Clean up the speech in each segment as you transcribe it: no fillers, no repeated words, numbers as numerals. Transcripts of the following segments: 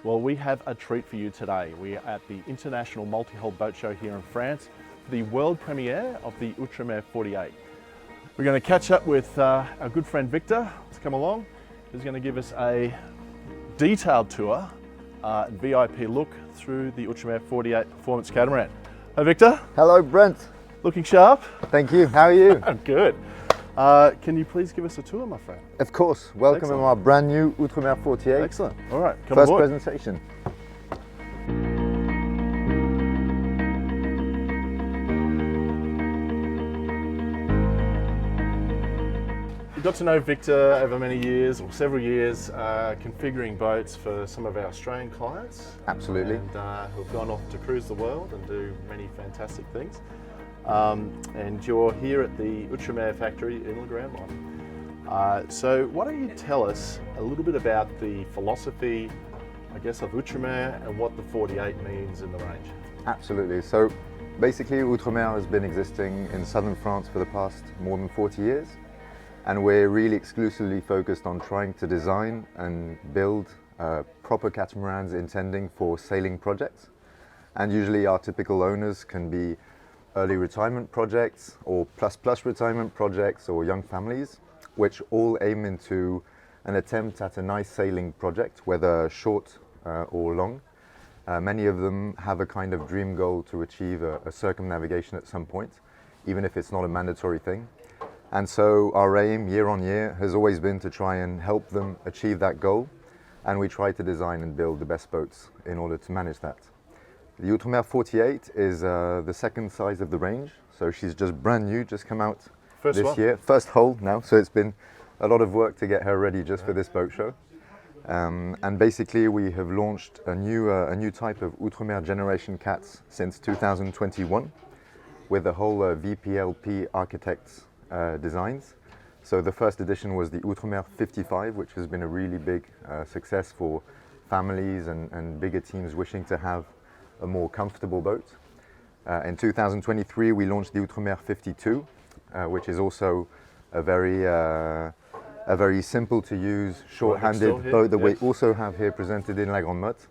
Well, we have a treat for you today. We are at the International Multi-Hull Boat Show here in France for the world premiere of the Outremer 48. We're going to catch up with our good friend Victor to come along, who's going to give us a detailed tour and VIP look through the Outremer 48 Performance Catamaran. Hi Victor. Hello Brent. Looking sharp. Thank you. How are you? I'm good. Can you please give us a tour, my friend? Of course. Welcome Excellent. to our brand new Outremer 48. Excellent. All right, come First aboard. presentation. We got to know Victor over many years, or several years, configuring boats for some of our Australian clients. Absolutely. And who've gone off to cruise the world and do many fantastic things. And you're here at the Outremer factory in Le Grand Mont. So why don't you tell us a little bit about the philosophy, I guess, of Outremer and what the 48 means in the range? Absolutely. So basically Outremer has been existing in southern France for the past more than 40 years. And we're really exclusively focused on trying to design and build proper catamarans intending for sailing projects. And usually our typical owners can be early retirement projects or plus retirement projects or young families, which all aim into an attempt at a nice sailing project, whether short or long. Many of them have a kind of dream goal to achieve a circumnavigation at some point, even if it's not a mandatory thing. And so our aim year on year has always been to try and help them achieve that goal, and we try to design and build the best boats in order to manage that. The Outremer 48 is the second size of the range, so she's just brand new, just come out this year. First hull now, so it's been a lot of work to get her ready just for this boat show. And basically we have launched a new type of Outremer generation cats since 2021 with the whole VPLP architects designs. So the first edition was the Outremer 55, which has been a really big success for families and bigger teams wishing to have a more comfortable boat. In 2023 we launched the Outremer 52, which is also a very simple to use, short-handed boat that we also have here presented in La Grande Motte.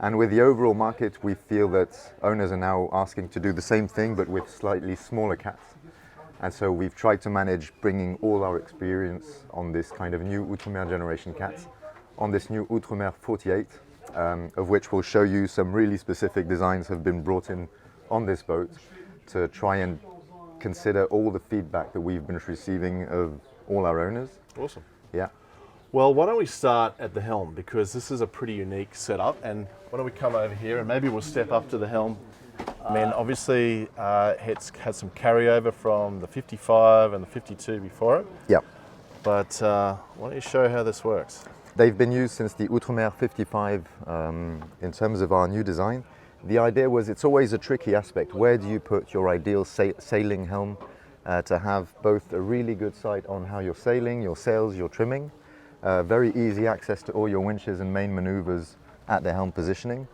And with the overall market, we feel that owners are now asking to do the same thing but with slightly smaller cats. And so we've tried to manage bringing all our experience on this kind of new Outremer generation cats on this new Outremer 48, of which we'll show you some really specific designs have been brought in on this boat to try and consider all the feedback that we've been receiving of all our owners. Awesome. Yeah. Well, why don't we start at the helm, because this is a pretty unique setup, and why don't we come over here and maybe we'll step up to the helm. I mean, obviously it's had some carryover from the 55 and the 52 before it. Yeah. But why don't you show how this works? They've been used since the Outremer 55 in terms of our new design. The idea was it's always a tricky aspect. Where do you put your ideal sailing helm to have both a really good sight on how you're sailing, your sails, your trimming, very easy access to all your winches and main maneuvers at the helm positioning,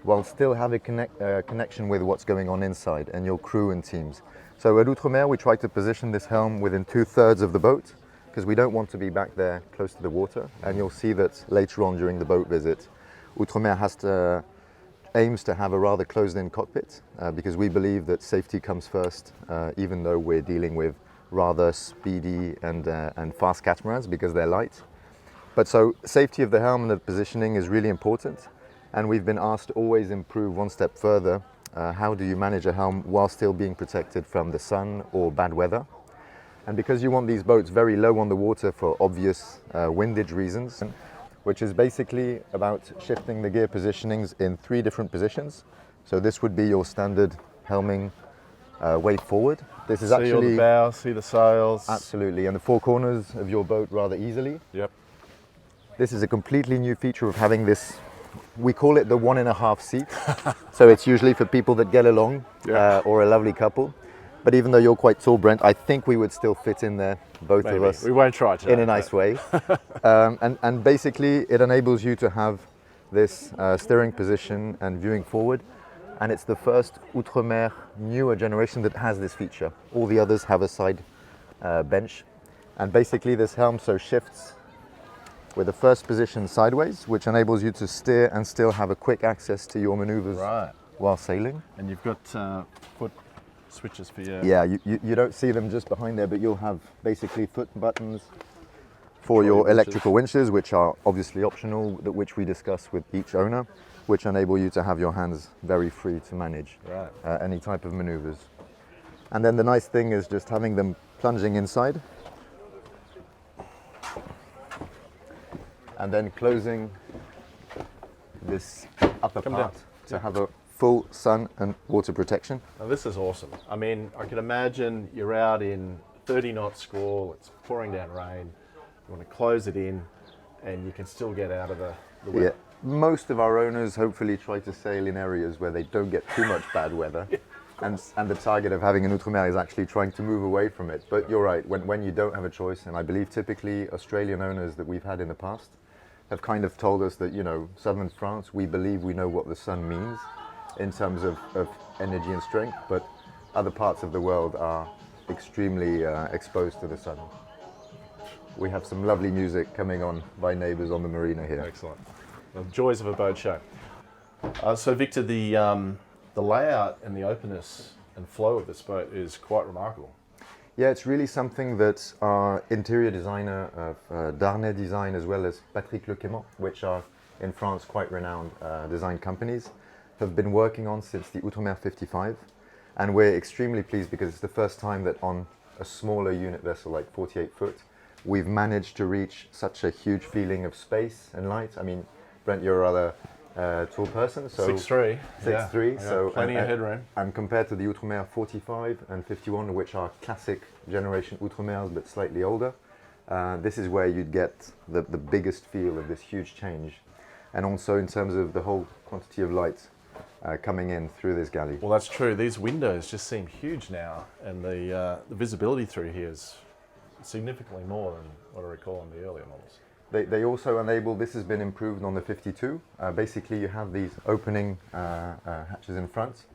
while still have a connection with what's going on inside and your crew and teams. So at Outremer we try to position this helm within 2/3 of the boat, because we don't want to be back there close to the water. And you'll see that later on during the boat visit, Outremer aims to have a rather closed-in cockpit, because we believe that safety comes first, even though we're dealing with rather speedy and fast catamarans because they're light. But so safety of the helm and the positioning is really important. And we've been asked to always improve one step further. How do you manage a helm while still being protected from the sun or bad weather? And because you want these boats very low on the water for obvious windage reasons, which is basically about shifting the gear positionings in 3 different positions. So this would be your standard helming way forward. This is see all the bow, see the sails. Absolutely, and the 4 corners of your boat rather easily. Yep. This is a completely new feature of having this. We call it the 1.5 seat. So it's usually for people that get along, or a lovely couple. But even though you're quite tall, Brent, I think we would still fit in there, both of us. We won't try today, in a nice way. And basically it enables you to have this steering position and viewing forward. And it's the first Outremer newer generation that has this feature. All the others have a side bench. And basically this helm so shifts with the first position sideways, which enables you to steer and still have a quick access to your maneuvers Right. while sailing. And you've got foot switches for your... Yeah, you don't see them just behind there, but you'll have basically foot buttons for your winches. electrical winches, which are obviously optional, which we discuss with each owner, which enable you to have your hands very free to manage any type of maneuvers. And then the nice thing is just having them plunging inside and then closing this upper part to have a full sun and water protection. Now this is awesome. I mean, I can imagine you're out in 30 knot squall, it's pouring down rain, you want to close it in and you can still get out of the weather. Yeah. Most of our owners hopefully try to sail in areas where they don't get too much bad weather. And the target of having an Outremer is actually trying to move away from it. But you're right, when you don't have a choice, and I believe typically Australian owners that we've had in the past have kind of told us that, you know, southern France, we believe we know what the sun means in terms of energy and strength, but other parts of the world are extremely exposed to the sun. We have some lovely music coming on by neighbours on the marina here. Excellent. The joys of a boat show. So Victor, the layout and the openness and flow of this boat is quite remarkable. Yeah, it's really something that our interior designer of Darnay Design, as well as Patrick Lequaimont, which are in France quite renowned design companies, have been working on since the Outremer 55. And we're extremely pleased because it's the first time that on a smaller unit vessel like 48 foot, we've managed to reach such a huge feeling of space and light. I mean, Brent, you're a rather tall person, so 6'3", 6'3", yeah, so plenty of headroom. And compared to the Outremer 45 and 51, which are classic generation Outremers but slightly older, this is where you'd get the biggest feel of this huge change, and also in terms of the whole quantity of light coming in through this galley. Well, that's true. These windows just seem huge now, and the visibility through here is significantly more than what I recall on the earlier models. They also enable, this has been improved on the 52, basically you have these opening hatches in front,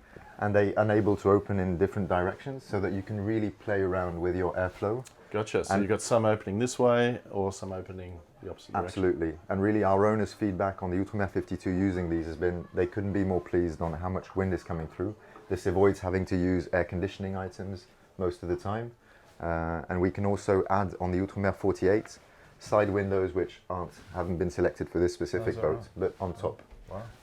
and they enable to open in different directions so that you can really play around with your airflow. Gotcha, so you've got some opening this way or some opening the opposite direction. Absolutely, and really our owners' feedback on the Outremer 52 using these has been, they couldn't be more pleased on how much wind is coming through. This avoids having to use air conditioning items most of the time, and we can also add on the Outremer 48 side windows which haven't been selected for this specific boat, but on top,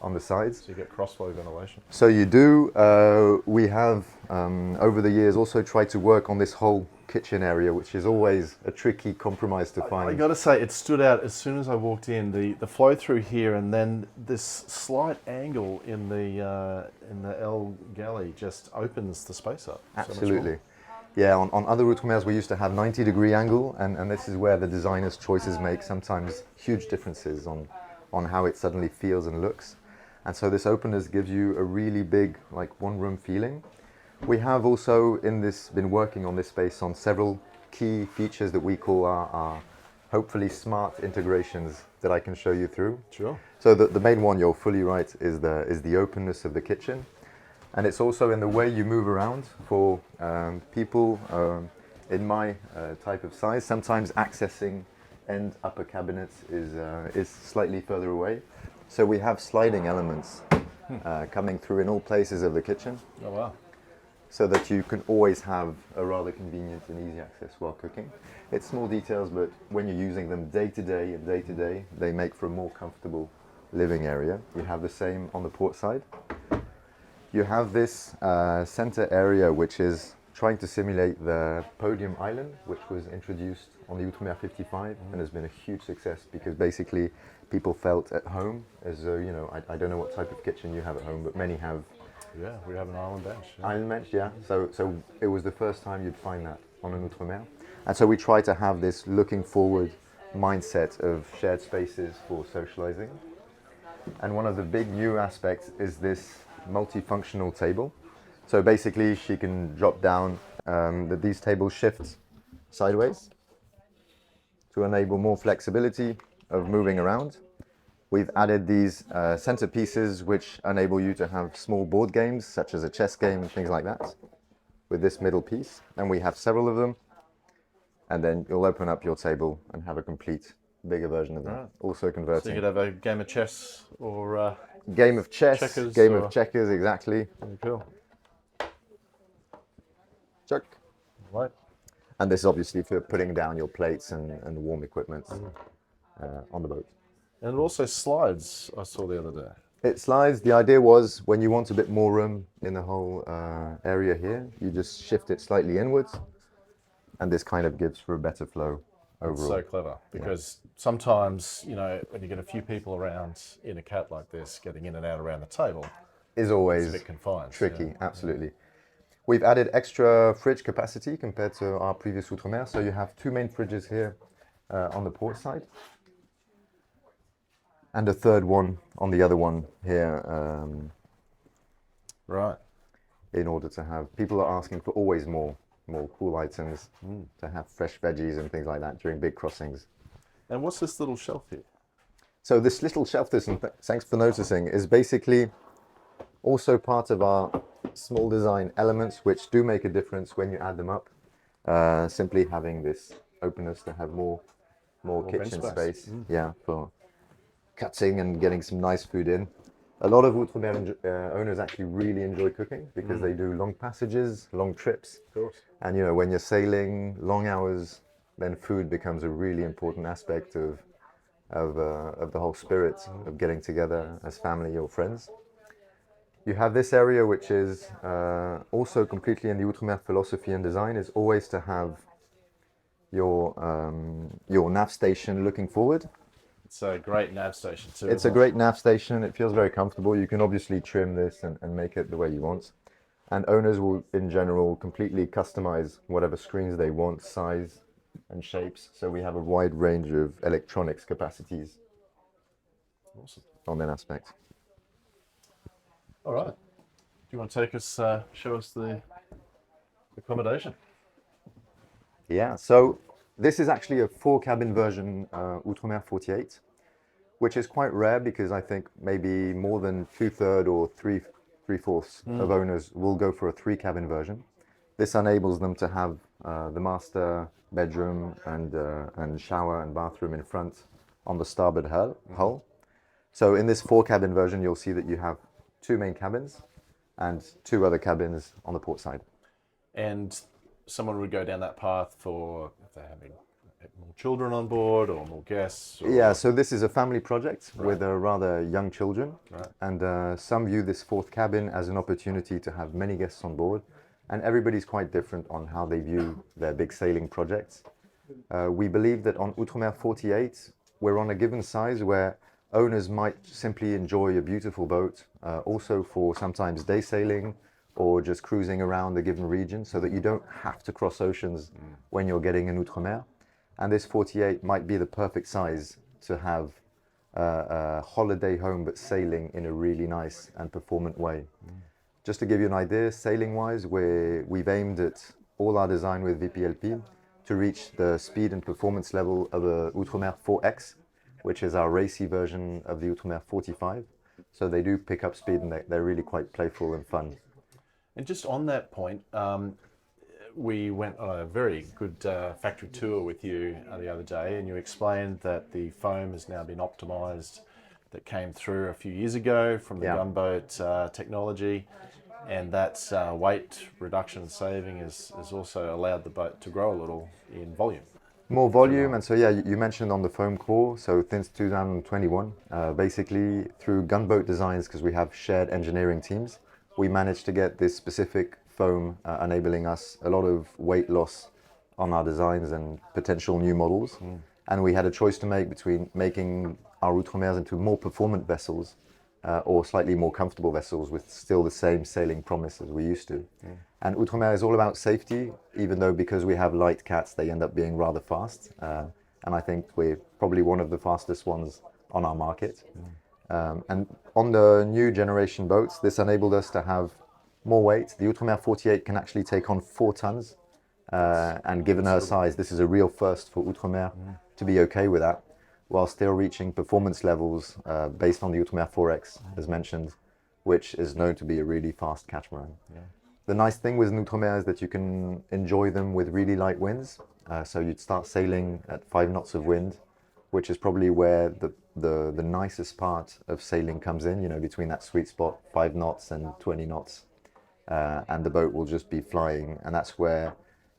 on the sides. So you get crossflow ventilation. So you do. We have, over the years, also tried to work on this whole kitchen area, which is always a tricky compromise to find. I got to say, it stood out as soon as I walked in. The flow through here, and then this slight angle in the L galley just opens the space up. Absolutely. Yeah, on other Outremers we used to have 90-degree angle, and this is where the designer's choices make sometimes huge differences on how it suddenly feels and looks. And so this openness gives you a really big, like, one-room feeling. We have also been working on this space on several key features that we call our hopefully smart integrations that I can show you through. Sure. So the main one, you're fully right, is the openness of the kitchen. And it's also in the way you move around for people in my type of size. Sometimes accessing end upper cabinets is slightly further away. So we have sliding elements coming through in all places of the kitchen. Oh, wow. So that you can always have a rather convenient and easy access while cooking. It's small details, but when you're using them day to day, they make for a more comfortable living area. You have the same on the port side. You have this center area which is trying to simulate the podium island, which was introduced on the Outremer 55 and has been a huge success because basically people felt at home as though, you know, I don't know what type of kitchen you have at home, but many have. Yeah, we have an island bench. Yeah. Island bench, yeah. So it was the first time you'd find that on an Outremer. And so we try to have this looking forward mindset of shared spaces for socializing. And one of the big new aspects is this multifunctional table. So basically she can drop down, these tables shift sideways to enable more flexibility of moving around. We've added these centerpieces which enable you to have small board games such as a chess game and things like that with this middle piece, and we have several of them, and then you'll open up your table and have a complete bigger version of that. Right. Also So you converting. could have a game of chess or Game of chess, checkers game or- of checkers, exactly. very cool. Chuck. Right. And this is obviously for putting down your plates and warm equipment on the boat. And it also slides, I saw the other day. It slides. The idea was when you want a bit more room in the whole area here, you just shift it slightly inwards, and this kind of gives for a better flow overall. It's so clever because sometimes, you know, when you get a few people around in a cat like this, getting in and out around the table Is always is a bit confined. tricky, Yeah. absolutely. We've added extra fridge capacity compared to our previous Outremer, so you have two main fridges here on the port side, and a third one on the other one here, Right. in order to have, people are asking for always more cool items, to have fresh veggies and things like that during big crossings. And what's this little shelf here? So this little shelf, thanks for noticing, is basically also part of our small design elements, which do make a difference when you add them up. Simply having this openness to have more kitchen bench space, space. yeah, for cutting and getting some nice food in. A lot of Outremer owners actually really enjoy cooking because they do long passages, long trips. Of course. And you know, when you're sailing long hours, then food becomes a really important aspect of the whole spirit of getting together as family or friends. You have this area, which is also completely in the Outremer philosophy and design, is always to have your nav station looking forward. It's a great nav station too. It's a great nav station. It feels very comfortable. You can obviously trim this and make it the way you want. And owners will, in general, completely customize whatever screens they want, size and shapes. So we have a wide range of electronics capacities Awesome. on that aspect. All right. Do you want to take us, show us the accommodation? Yeah, so this is actually a 4-cabin version Outremer 48, which is quite rare because I think maybe more than 2/3 or 3/4 of owners will go for a 3-cabin version. This enables them to have the master bedroom and shower and bathroom in front on the starboard hull. So in this 4-cabin version, you'll see that you have 2 main cabins and 2 other cabins on the port side. And someone would go down that path for if they're having more children on board or more guests. Or... Yeah, so this is a family project with rather young children. Right. And some view this 4th cabin as an opportunity to have many guests on board. And everybody's quite different on how they view their big sailing projects. We believe that on Outremer 48, we're on a given size where owners might simply enjoy a beautiful boat, also for sometimes day sailing or just cruising around the given region so that you don't have to cross oceans when you're getting an Outremer. And this 48 might be the perfect size to have a holiday home but sailing in a really nice and performant way. Just to give you an idea, sailing-wise, we've aimed at all our design with VPLP to reach the speed and performance level of a Outremer 4X, which is our racy version of the Outremer 45. So they do pick up speed and they're really quite playful and fun. And just on that point, we went on a very good factory tour with you the other day, and you explained that the foam has now been optimized, that came through a few years ago from the gunboat technology, and that weight reduction and saving has also allowed the boat to grow a little in volume. More volume, and so yeah, you mentioned on the foam core, so since 2021, basically through gunboat designs, because we have shared engineering teams, we managed to get this specific foam enabling us a lot of weight loss on our designs and potential new models. And we had a choice to make between making our Outremers into more performant vessels or slightly more comfortable vessels with still the same sailing promise as we used to. And Outremer is all about safety, even though because we have light cats, they end up being rather fast. And I think we're probably one of the fastest ones on our market. And on the new generation boats, this enabled us to have more weight. The Outremer 48 can actually take on 4 tons. And given her size, this is a real first for Outremer to be okay with that, while still reaching performance levels based on the Outremer 4X, as mentioned, which is known to be a really fast catamaran. The nice thing with an Outremer is that you can enjoy them with really light winds. So you'd start sailing at 5 knots of wind which is probably where the nicest part of sailing comes in, you know, between that sweet spot, 5 knots and 20 knots. And the boat will just be flying. And that's where,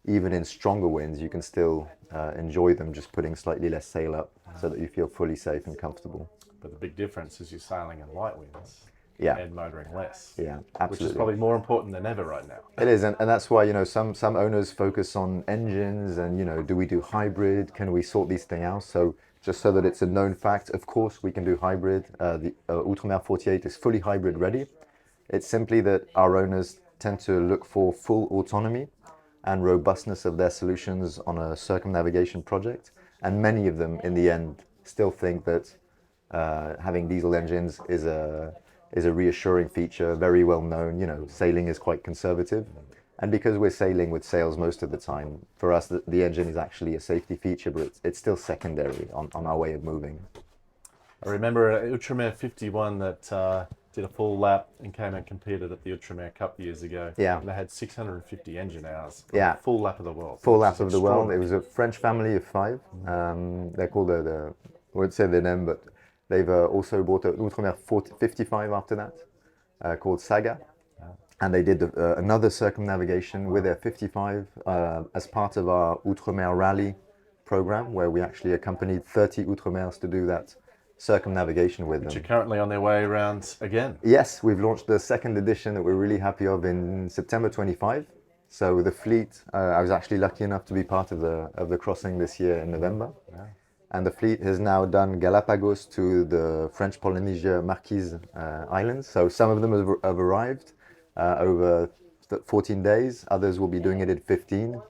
even in stronger winds, you can still enjoy them, just putting slightly less sail up so that you feel fully safe and comfortable. But the big difference is you're sailing in light winds. Yeah. And motoring less. Yeah, absolutely. Which is probably more important than ever right now. It is, and that's why, you know, some owners focus on engines and, you know, do we do hybrid? Can we sort these things out? So just so that it's a known fact, of course we can do hybrid. The Outremer 48 is fully hybrid ready. It's simply that our owners tend to look for full autonomy and robustness of their solutions on a circumnavigation project. And many of them, in the end, still think that having diesel engines is a reassuring feature, very well known. You know, sailing is quite conservative. And because we're sailing with sails most of the time, for us, the engine is actually a safety feature, but it's still secondary on our way of moving. I remember Outremer 51 that did a full lap and came and competed at the Outremer Cup years ago. Yeah. And they had 650 engine hours. Yeah. Full lap of the world. Full lap of the world. It was a French family of 5. They're called I won't say their name, but they've also bought an Outremer 55 after that, called Saga. And they did another circumnavigation with their 55 as part of our Outremer Rally program, where we actually accompanied 30 Outremers to do that circumnavigation with them. Which are currently on their way around again. Yes, we've launched the 2nd edition that we're really happy of in September 25. So the fleet, I was actually lucky enough to be part of the crossing this year in November. Yeah. And the fleet has now done Galapagos to the French Polynesia Marquise Islands. So some of them have arrived over 14 days. Others will be doing it in 15.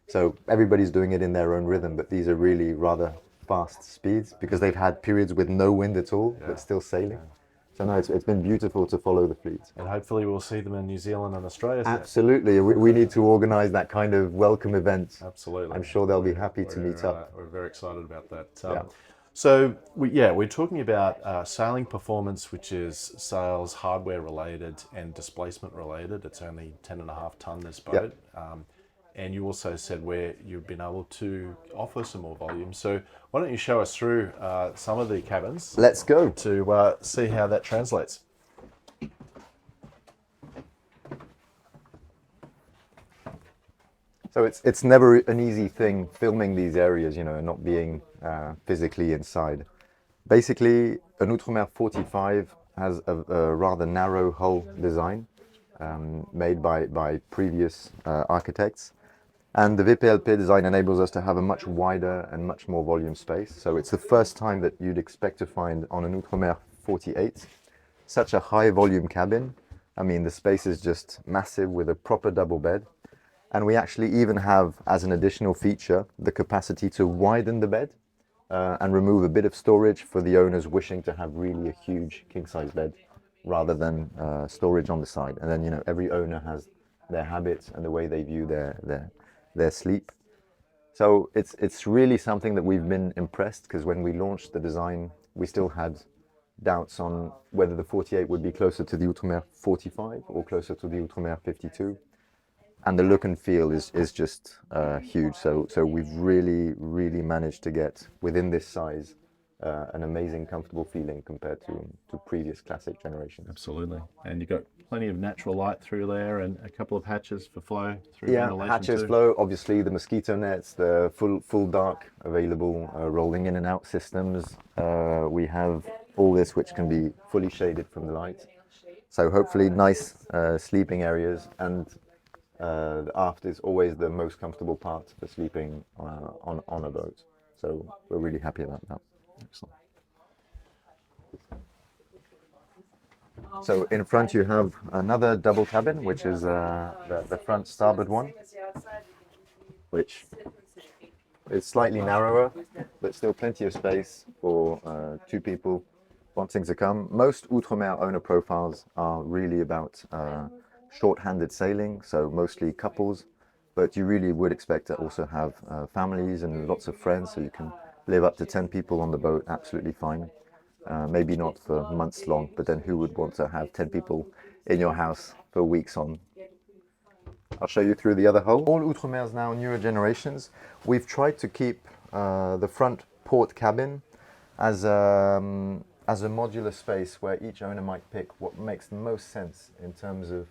So everybody's doing it in their own rhythm, but these are really rather fast speeds because they've had periods with no wind at all, but still sailing. Yeah. So no, it's been beautiful to follow the fleet. And hopefully we'll see them in New Zealand and Australia. Absolutely. We need to organise that kind of welcome event. Absolutely. I'm sure they'll be happy to meet up. We're very excited about that. So we're talking about sailing performance, which is sails, hardware related and displacement related. It's only 10.5 tonne, this boat. Yep. And you also said where you've been able to offer some more volume. So why don't you show us through some of the cabins? Let's go. To see how that translates. So it's never an easy thing filming these areas, you know, and not being physically inside. Basically, an Outremer 45 has a rather narrow hull design made by previous architects. And the VPLP design enables us to have a much wider and much more volume space. So it's the first time that you'd expect to find on an Outremer 48 such a high volume cabin. I mean, the space is just massive with a proper double bed. And we actually even have, as an additional feature, the capacity to widen the bed and remove a bit of storage for the owners wishing to have really a huge king-size bed rather than storage on the side. And then, you know, every owner has their habits and the way they view their sleep. So it's really something that we've been impressed, because when we launched the design, we still had doubts on whether the 48 would be closer to the Outremer 45 or closer to the Outremer 52. And the look and feel is just huge. So we've really managed to get within this size an amazing, comfortable feeling compared to previous classic generations. Absolutely. And you've got plenty of natural light through there and a couple of hatches for flow through ventilation. Hatches, too. Flow, obviously the mosquito nets, the full dark available rolling in and out systems. We have all this which can be fully shaded from the light. So hopefully nice sleeping areas, and the aft is always the most comfortable part for sleeping on a boat. So we're really happy about that. Excellent. So in front you have another double cabin, which is the front starboard one, which is slightly narrower, but still plenty of space for 2 people wanting to come. Most Outremer owner profiles are really about short-handed sailing, so mostly couples, but you really would expect to also have families and lots of friends, so you can live up to 10 people on the boat absolutely fine. Maybe not for months long, but then who would want to have 10 people in your house for weeks on? I'll show you through the other hull. All Outremers now, newer generations, we've tried to keep the front port cabin as a modular space where each owner might pick what makes the most sense in terms of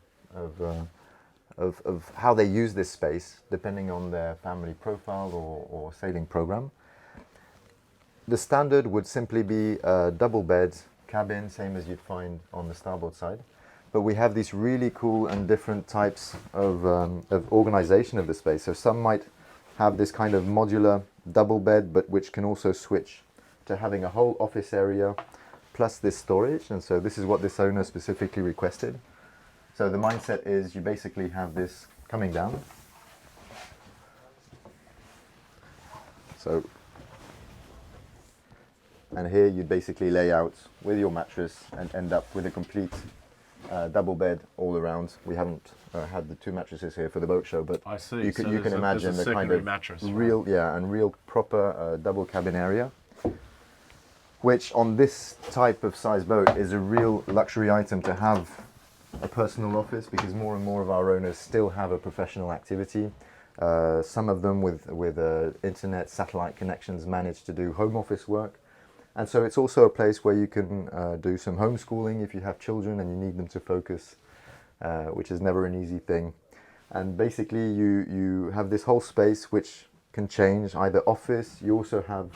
how they use this space, depending on their family profile or sailing program. The standard would simply be a double bed cabin, same as you'd find on the starboard side. But we have these really cool and different types of organization of the space. So some might have this kind of modular double bed, but which can also switch to having a whole office area plus this storage. And so this is what this owner specifically requested. So the mindset is you basically have this coming down. So, and here you basically lay out with your mattress and end up with a complete double bed all around. We haven't had the two mattresses here for the boat show, but I see. you can imagine the kind of mattress, real, right? yeah, and real proper double cabin area, which on this type of size boat is a real luxury item to have a personal office, because more and more of our owners still have a professional activity. Some of them with internet satellite connections manage to do home office work. And so it's also a place where you can do some homeschooling if you have children and you need them to focus, which is never an easy thing. And basically you have this whole space which can change, either office. You also have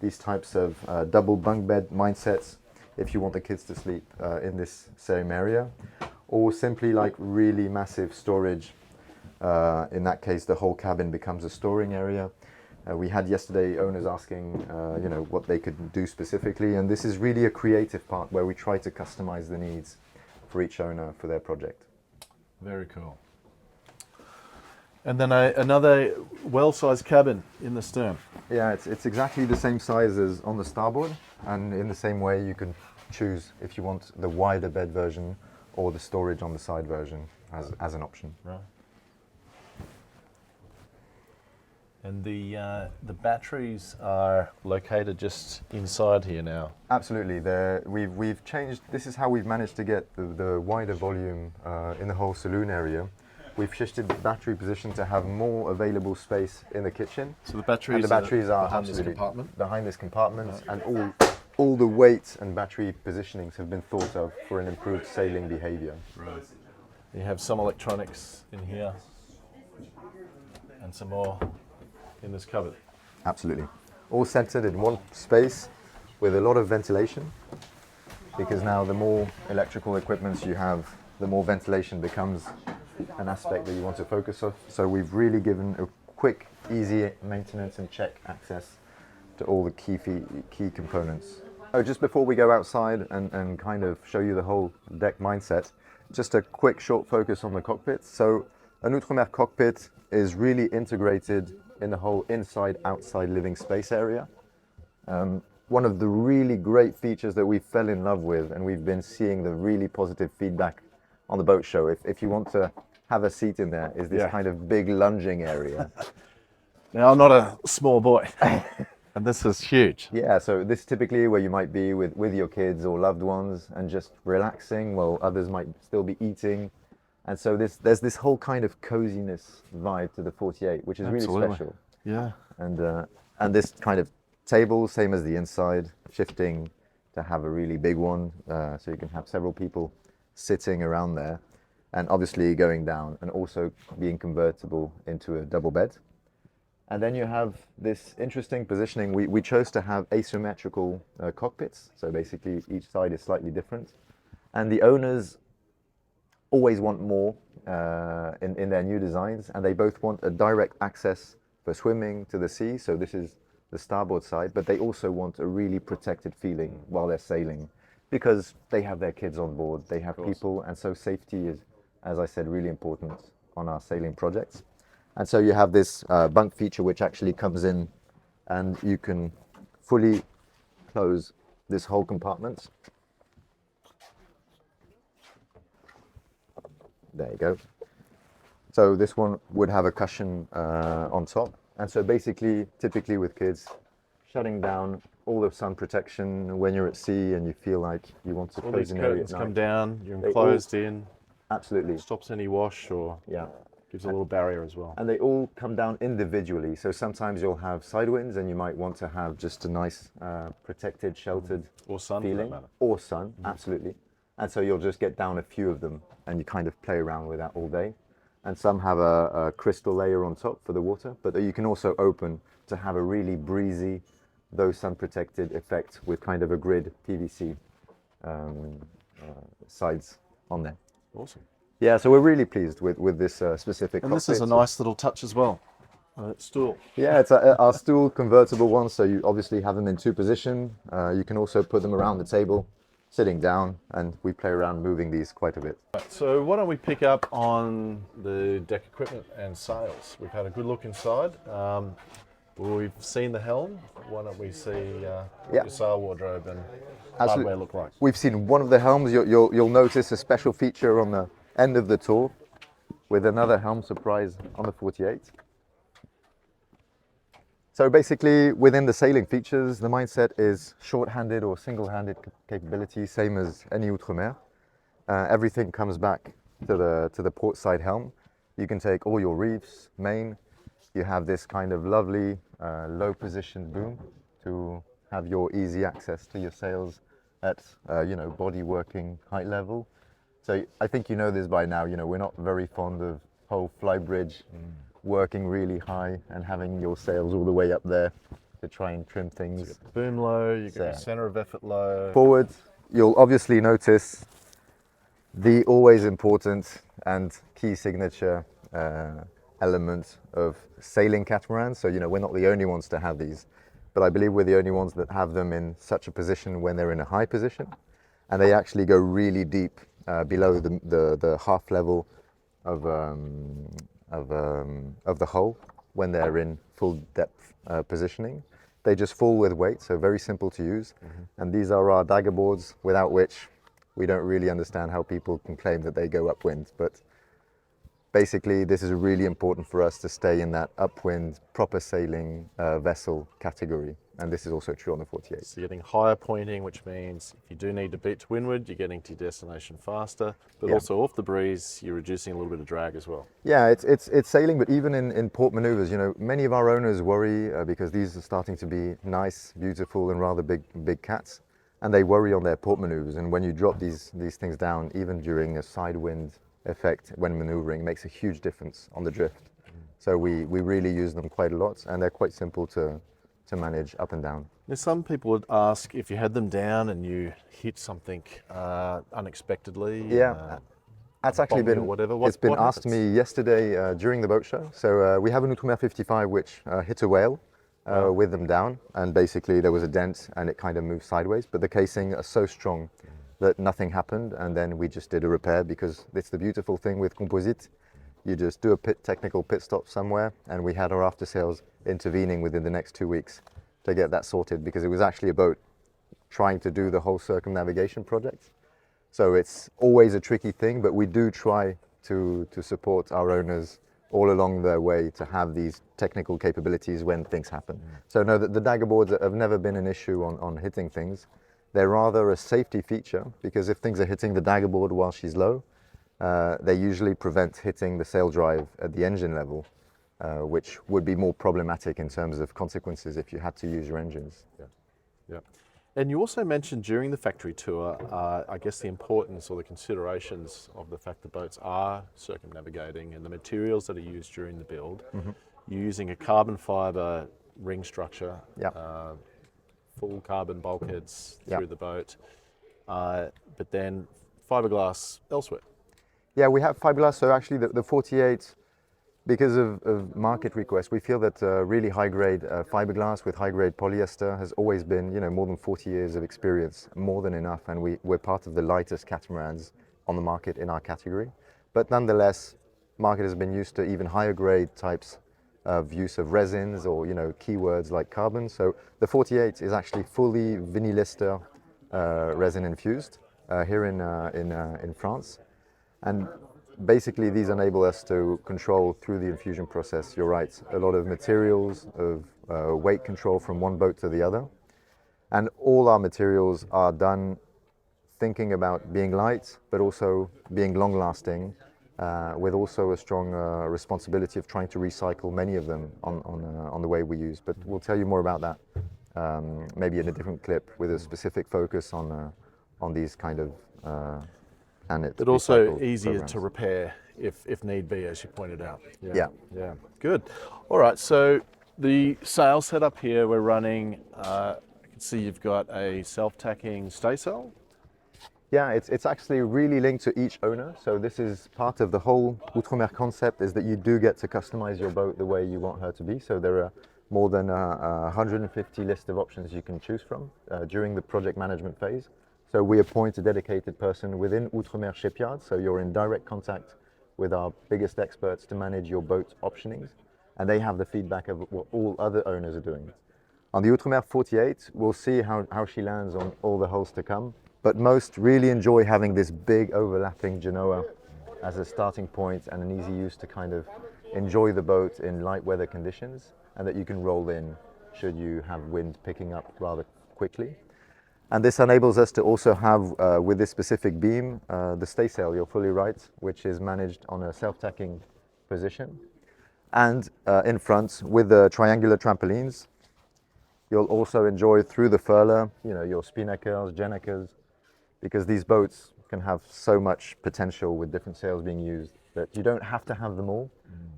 these types of double bunk bed mindsets if you want the kids to sleep in this same area, or simply like really massive storage. In that case, the whole cabin becomes a storing area. We had yesterday owners asking, you know, what they could do specifically, and this is really a creative part where we try to customize the needs for each owner for their project. Very cool. And then another well-sized cabin in the stern. Yeah, it's exactly the same size as on the starboard, and in the same way you can choose if you want the wider bed version or the storage on the side version as an option. Right. And the batteries are located just inside here now. Absolutely. We've changed. This is how we've managed to get the wider volume in the whole saloon area. We've shifted the battery position to have more available space in the kitchen. So the batteries are behind this compartment? Behind this compartment, right. And all the weight and battery positionings have been thought of for an improved sailing behavior. Right. You have some electronics in here and some more in this cupboard. Absolutely. All centered in one space with a lot of ventilation, because now the more electrical equipments you have, the more ventilation becomes an aspect that you want to focus on. So we've really given a quick, easy maintenance and check access to all the key components. Oh, just before we go outside and kind of show you the whole deck mindset, just a quick short focus on the cockpit. So an Outremer cockpit is really integrated in the whole inside-outside living space area. One of the really great features that we fell in love with, and we've been seeing the really positive feedback on the boat show, if you want to have a seat in there, is this kind of big lunging area. Now, I'm not a small boy, and this is huge. Yeah, so this typically where you might be with your kids or loved ones and just relaxing while others might still be eating. And so there's this whole kind of coziness vibe to the 48, which is Absolutely. really special. Yeah. And this kind of table, same as the inside, shifting to have a really big one, so you can have several people sitting around there, and obviously going down and also being convertible into a double bed. And then you have this interesting positioning. We chose to have asymmetrical cockpits, so basically each side is slightly different. And the owners always want more in their new designs, and they both want a direct access for swimming to the sea, so this is the starboard side, but they also want a really protected feeling while they're sailing, because they have their kids on board, they have people, and so safety is, as I said, really important on our sailing projects. And so you have this bunk feature which actually comes in, and you can fully close this whole compartment. There you go. So this one would have a cushion on top. And so basically, typically with kids, shutting down all the sun protection when you're at sea and you feel like you want to All close these an area at curtains night. come down, you're They enclosed in. Absolutely. Stops any wash or... Yeah. Gives a little barrier as well. And they all come down individually. So sometimes you'll have side winds and you might want to have just a nice protected, sheltered Or sun, feeling. for that matter. Or sun, absolutely. And so you'll just get down a few of them and you kind of play around with that all day. And some have a crystal layer on top for the water, but you can also open to have a really breezy, though sun protected effect with kind of a grid PVC sides on there. Awesome. Yeah, so we're really pleased with this specific And this is a cockpit. nice little touch as well. Stool. Yeah, it's our stool convertible one, so you obviously have them in two positions. You can also put them around the table, sitting down, and we play around moving these quite a bit. So why don't we pick up on the deck equipment and sails? We've had a good look inside. We've seen the helm. Why don't we see what your sail wardrobe and hardware look like? We've seen one of the helms. You'll notice a special feature on the end of the tour with another helm surprise on the 48. So basically, within the sailing features, the mindset is short-handed or single-handed capability, same as any Outremer. Everything comes back to the port side helm. You can take all your reefs, main. You have this kind of lovely low-positioned boom to have your easy access to your sails at body working height level. So I think you know this by now. We're not very fond of whole flybridge working really high and having your sails all the way up there to try and trim things. So boom low, you get your center of effort low. Forward, you'll obviously notice the always important and key signature element of sailing catamarans. So we're not the only ones to have these, but I believe we're the only ones that have them in such a position when they're in a high position, and they actually go really deep below the half level of the hull when they're in full depth positioning. They just fall with weight, so very simple to use. And these are our dagger boards, without which we don't really understand how people can claim that they go upwind. But basically, this is really important for us to stay in that upwind, proper sailing vessel category. And this is also true on the 48. So you're getting higher pointing, which means if you do need to beat to windward, you're getting to your destination faster. But also off the breeze, you're reducing a little bit of drag as well. Yeah, it's sailing, but even in port maneuvers, many of our owners worry because these are starting to be nice, beautiful, and rather big cats, and they worry on their port maneuvers. And when you drop these things down, even during a side wind effect when maneuvering, it makes a huge difference on the drift. So we really use them quite a lot, and they're quite simple to manage up and down. Now, some people would ask if you had them down and you hit something unexpectedly. Yeah, that's actually been it's been asked me yesterday during the boat show. So we have an Outremer 55 which hit a whale with them down, and basically there was a dent and it kind of moved sideways. But the casing are so strong that nothing happened, and then we just did a repair because it's the beautiful thing with composite. You just do a technical pit stop somewhere, and we had our after sales intervening within the next 2 weeks to get that sorted, because it was actually a boat trying to do the whole circumnavigation project. So it's always a tricky thing, but we do try to support our owners all along their way to have these technical capabilities when things happen. So no, the dagger boards have never been an issue on hitting things. They're rather a safety feature, because if things are hitting the dagger board while she's low, they usually prevent hitting the sail drive at the engine level, which would be more problematic in terms of consequences if you had to use your engines. Yeah. And you also mentioned during the factory tour, I guess the importance or the considerations of the fact that boats are circumnavigating and the materials that are used during the build. You're using a carbon fibre ring structure, full carbon bulkheads through the boat, but then fiberglass elsewhere. Yeah, we have fiberglass. So actually the 48, because of market request, we feel that really high-grade fiberglass with high-grade polyester has always been, more than 40 years of experience, more than enough, and we're part of the lightest catamarans on the market in our category. But nonetheless, market has been used to even higher grade types of use of resins or, keywords like carbon. So the 48 is actually fully vinyl resin infused here in France. And basically these enable us to control through the infusion process, you're right, a lot of materials, of weight control from one boat to the other. And all our materials are done thinking about being light, but also being long lasting, with also a strong responsibility of trying to recycle many of them on the way we use. But we'll tell you more about that maybe in a different clip with a specific focus on these kind of but also easier programs. to repair if need be, as you pointed out. Yeah. Yeah, good. All right, so the sail setup here, we're running, I can see you've got a self-tacking staysail. Yeah, it's actually really linked to each owner. So this is part of the whole Outremer concept, is that you do get to customize your boat the way you want her to be. So there are more than 150 list of options you can choose from during the project management phase. So we appoint a dedicated person within Outremer shipyard. So you're in direct contact with our biggest experts to manage your boat optionings. And they have the feedback of what all other owners are doing. On the Outremer 48, we'll see how she lands on all the holes to come. But most really enjoy having this big overlapping Genoa as a starting point and an easy use to kind of enjoy the boat in light weather conditions, and that you can roll in should you have wind picking up rather quickly. And this enables us to also have, with this specific beam, the staysail, you're fully right, which is managed on a self-tacking position. And in front, with the triangular trampolines, you'll also enjoy through the furler, your spinnakers, jennakers, because these boats can have so much potential with different sails being used that you don't have to have them all,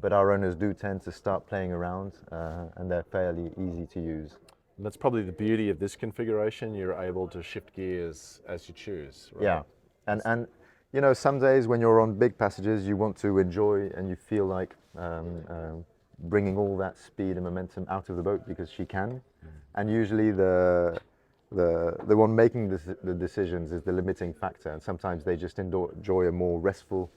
but our owners do tend to start playing around and they're fairly easy to use. And that's probably the beauty of this configuration. You're able to shift gears as you choose, right? Yeah, and some days when you're on big passages, you want to enjoy and you feel like bringing all that speed and momentum out of the boat because she can. And usually the one making the decisions is the limiting factor, and sometimes they just enjoy a more restful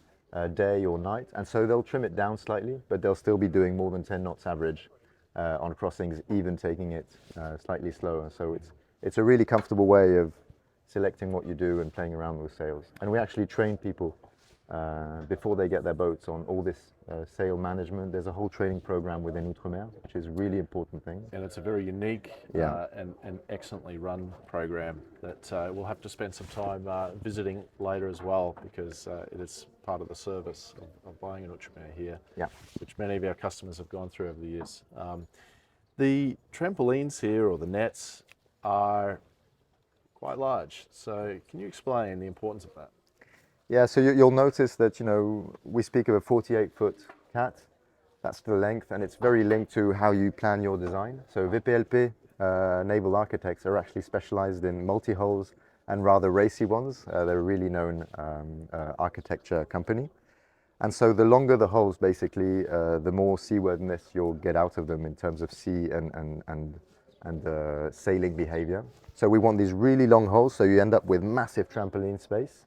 day or night, and so they'll trim it down slightly, but they'll still be doing more than 10 knots average on crossings, even taking it slightly slower. So it's a really comfortable way of selecting what you do and playing around with sails. And we actually train people before they get their boats on all this sail management. There's a whole training program within Outremer, which is a really important thing. And it's a very unique and excellently run program that we'll have to spend some time visiting later as well, because it is part of the service of buying an Outremer here, which many of our customers have gone through over the years. The trampolines here, or the nets, are quite large. So can you explain the importance of that? Yeah, so you'll notice that, we speak of a 48-foot cat. That's the length, and it's very linked to how you plan your design. So VPLP naval architects are actually specialized in multi-hulls and rather racy ones. They're a really known architecture company. And so the longer the hulls, basically, the more seaworthiness you'll get out of them in terms of sea and sailing behavior. So we want these really long hulls, so you end up with massive trampoline space.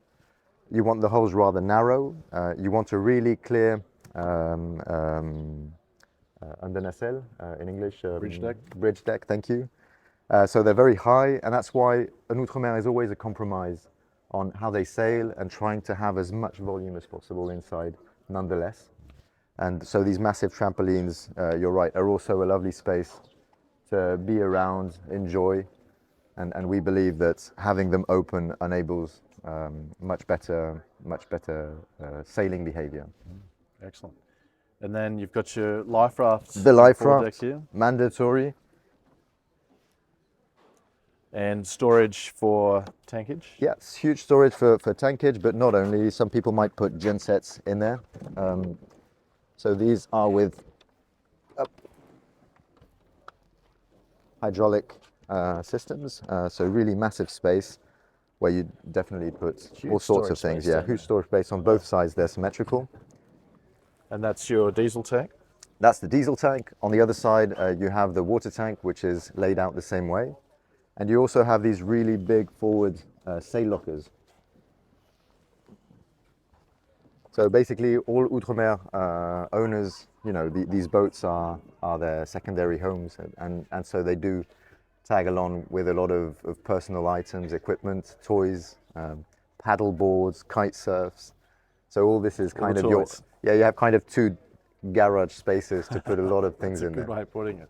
You want the hulls rather narrow. You want a really clear undernacelle in English. Bridge deck. Bridge deck, thank you. So they're very high, and that's why an Outremer is always a compromise on how they sail and trying to have as much volume as possible inside nonetheless. And so these massive trampolines, you're right, are also a lovely space to be around, enjoy, and we believe that having them open enables much better sailing behavior. Excellent. And then you've got your Liferaft. The Liferaft, here. mandatory. And storage for tankage? Yes, huge storage for tankage, but not only. Some people might put gensets in there. So these are with hydraulic systems, so really massive space where you definitely put all sorts of things. Yeah, huge storage space on both sides. They're symmetrical. And that's your diesel tank? That's the diesel tank. On the other side, you have the water tank, which is laid out the same way. And you also have these really big forward sail lockers. So basically, all Outremer owners, these boats are their secondary homes, and so they do tag along with a lot of personal items, equipment, toys, paddle boards, kite surfs. So all this is kind of toys. you have kind of two garage spaces to put a lot of things in there. That's a good way of putting it.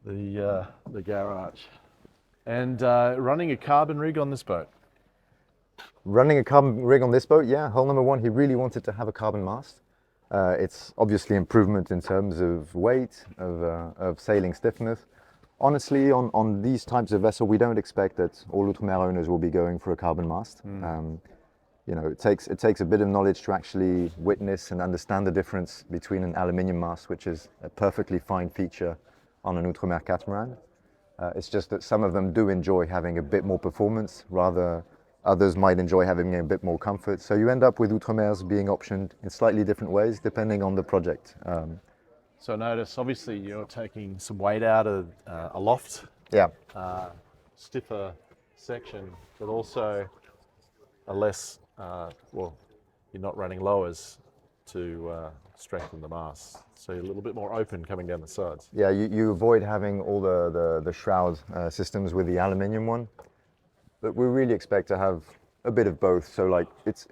The garage. And running a carbon rig on this boat? Running a carbon rig on this boat, yeah, hull number one, he really wanted to have a carbon mast. It's obviously improvement in terms of weight, of sailing stiffness. Honestly, on these types of vessel, we don't expect that all Outremer owners will be going for a carbon mast. You know, it takes a bit of knowledge to actually witness and understand the difference between an aluminium mast, which is a perfectly fine feature on an Outremer catamaran. It's just that some of them do enjoy having a bit more performance, rather others might enjoy having a bit more comfort. So you end up with Outremers being optioned in slightly different ways depending on the project. So notice, obviously, you're taking some weight out of a loft, Yeah. stiffer section, but also a less, well, you're not running lowers to strengthen the mast. So you're a little bit more open coming down the sides. Yeah, you avoid having all the shroud systems with the aluminium one, but we really expect to have a bit of both. So like it's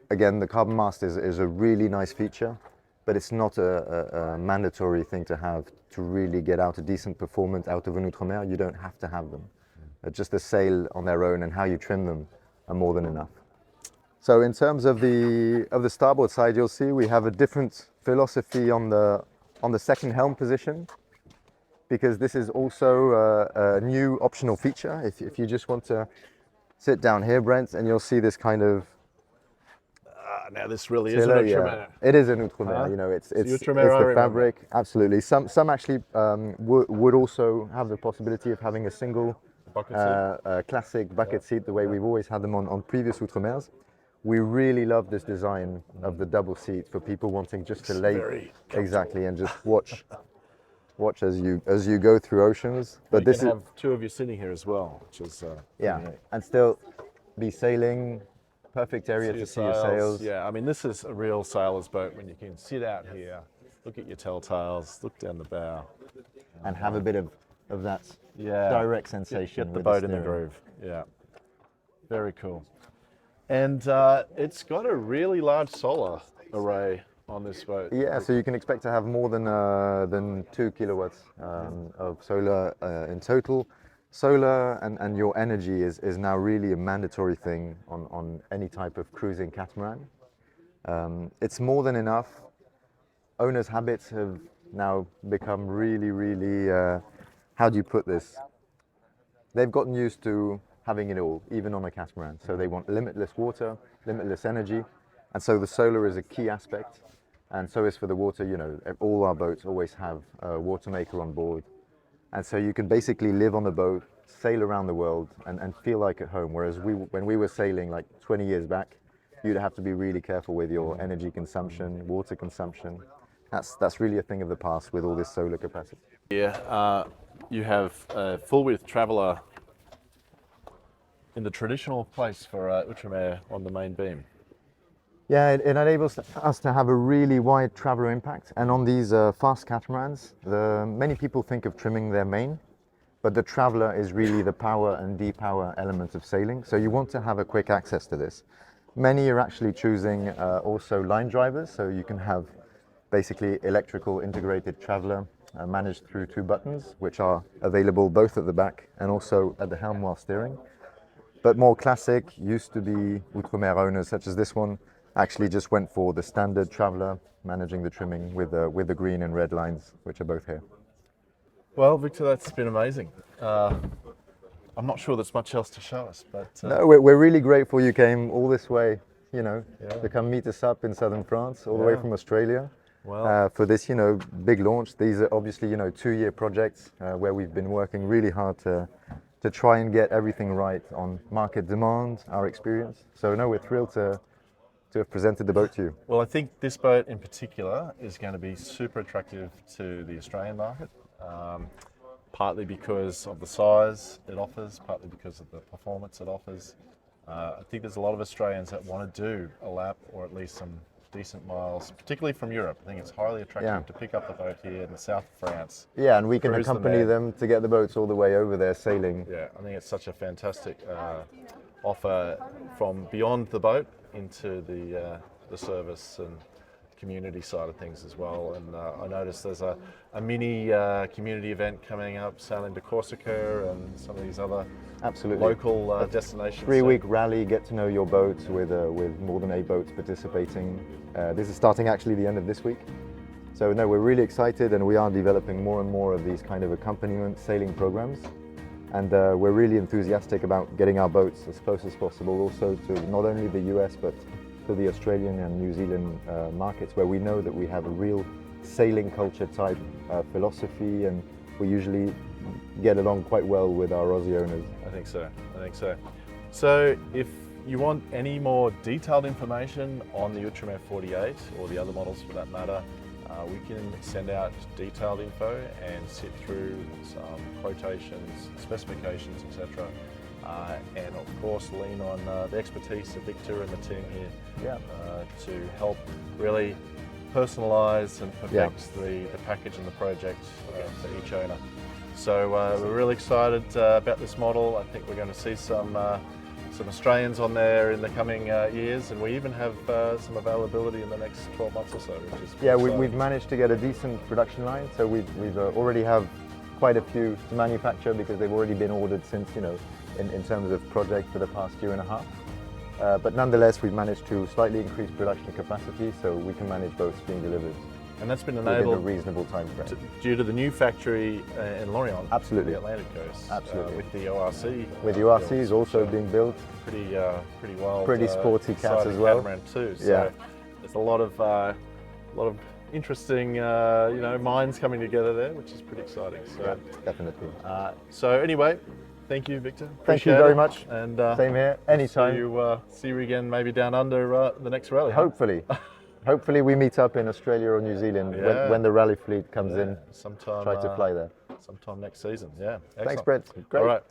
again, the carbon mast is a really nice feature, but it's not a mandatory thing to have to really get out a decent performance out of an Outremer. You don't have to have them. Just the sail on their own and how you trim them are more than enough. So in terms of the starboard side, you'll see we have a different philosophy on the second helm position, because this is also a new optional feature. If you just want to sit down here, Brent, and you'll see this kind of now this really is an Outremer. yeah, it is an Outremer. You know, it's Outremer, the fabric. Absolutely. Some actually would also have the possibility of having a single classic bucket seat, the way we've always had them on previous Outremers. We really love this design of the double seat for people wanting just to lay exactly and just watch as you go through oceans. But you can have two of you sitting here as well, which is yeah, and still be sailing. Perfect area to see your sails. Yeah, I mean, this is a real sailor's boat when you can sit out here, look at your telltales, look down the bow, and have a bit of that direct sensation. Get the boat in the groove. Yeah, very cool. And it's got a really large solar array on this boat. Yeah, so you can expect to have more than 2 kilowatts of solar in total. Solar and your energy is now really a mandatory thing on any type of cruising catamaran. It's more than enough. Owners' habits have now become really, how do you put this? They've gotten used to having it all, even on a catamaran. So they want limitless water, limitless energy. And so the solar is a key aspect. And so is for the water. You know, all our boats always have a water maker on board. And so you can basically live on the boat, sail around the world and feel like at home. Whereas when we were sailing like 20 years back, you'd have to be really careful with your energy consumption, water consumption. That's really a thing of the past with all this solar capacity. Yeah, you have a full width traveller in the traditional place for Outremer on the main beam. Yeah, it enables us to have a really wide traveller impact. And on these fast catamarans, many people think of trimming their main, but the traveller is really the power and depower element of sailing. So you want to have a quick access to this. Many are actually choosing also line drivers, so you can have basically electrical integrated traveller managed through 2 buttons, which are available both at the back and also at the helm while steering. But more classic, used to be Outremer owners such as this one, actually just went for the standard traveller, managing the trimming with the green and red lines, which are both here. Well, Victor, that's been amazing. I'm not sure there's much else to show us, but... No, we're really grateful you came all this way, you know, to come meet us up in southern France, all the way from Australia, for this, you know, big launch. These are obviously, you know, 2-year projects where we've been working really hard to try and get everything right on market demand, our experience. So no, we're thrilled to have presented the boat to you. Well, I think this boat in particular is going to be super attractive to the Australian market, partly because of the size it offers, partly because of the performance it offers. I think there's a lot of Australians that want to do a lap or at least some decent miles, particularly from Europe. I think it's highly attractive to pick up the boat here in the south of France. Yeah, and we can accompany them to get the boats all the way over there sailing. Yeah, I think it's such a fantastic offer from beyond the boat into the service and community side of things as well. And I noticed there's a mini community event coming up, sailing to Corsica and some of these other Absolutely. local destinations. 3-week rally, get to know your boat with more than 8 boats participating. This is starting actually the end of this week. So no, we're really excited, and we are developing more and more of these kind of accompaniment sailing programs. And we're really enthusiastic about getting our boats as close as possible also to not only the US but to the Australian and New Zealand markets, where we know that we have a real sailing culture type philosophy, and we usually get along quite well with our Aussie owners. I think so. So if you want any more detailed information on the Outremer 48 or the other models for that matter, we can send out detailed info and sit through some quotations, specifications, etc. And of course lean on the expertise of Victor and the team here to help really personalise and perfect the package and the project for each owner. So we're really excited about this model. I think we're going to see some Australians on there in the coming years, and we even have some availability in the next 12 months or so, which is we've managed to get a decent production line, so we've already have quite a few to manufacture because they've already been ordered since, you know, in terms of project for the past 1.5 years. But nonetheless, we've managed to slightly increase production capacity so we can manage boats being delivered. And that's been enabled within a reasonable time frame. Due to the new factory in Lorient, Absolutely. the Atlantic coast, Absolutely. with the ORC. With the ORCs also being built. Pretty wild. Pretty sporty cats as well. Catamaran too. So there's a lot of interesting minds coming together there, which is pretty exciting. So Yeah, definitely. So anyway, thank you, Victor. Thank you Appreciate very it. much. And same here. Anytime. See you again, maybe down under the next rally. Hopefully. Hopefully we meet up in Australia or New Zealand when the rally fleet comes in. Sometime. Try to fly there. Sometime next season. Yeah. Excellent. Thanks, Brett. Great. All right.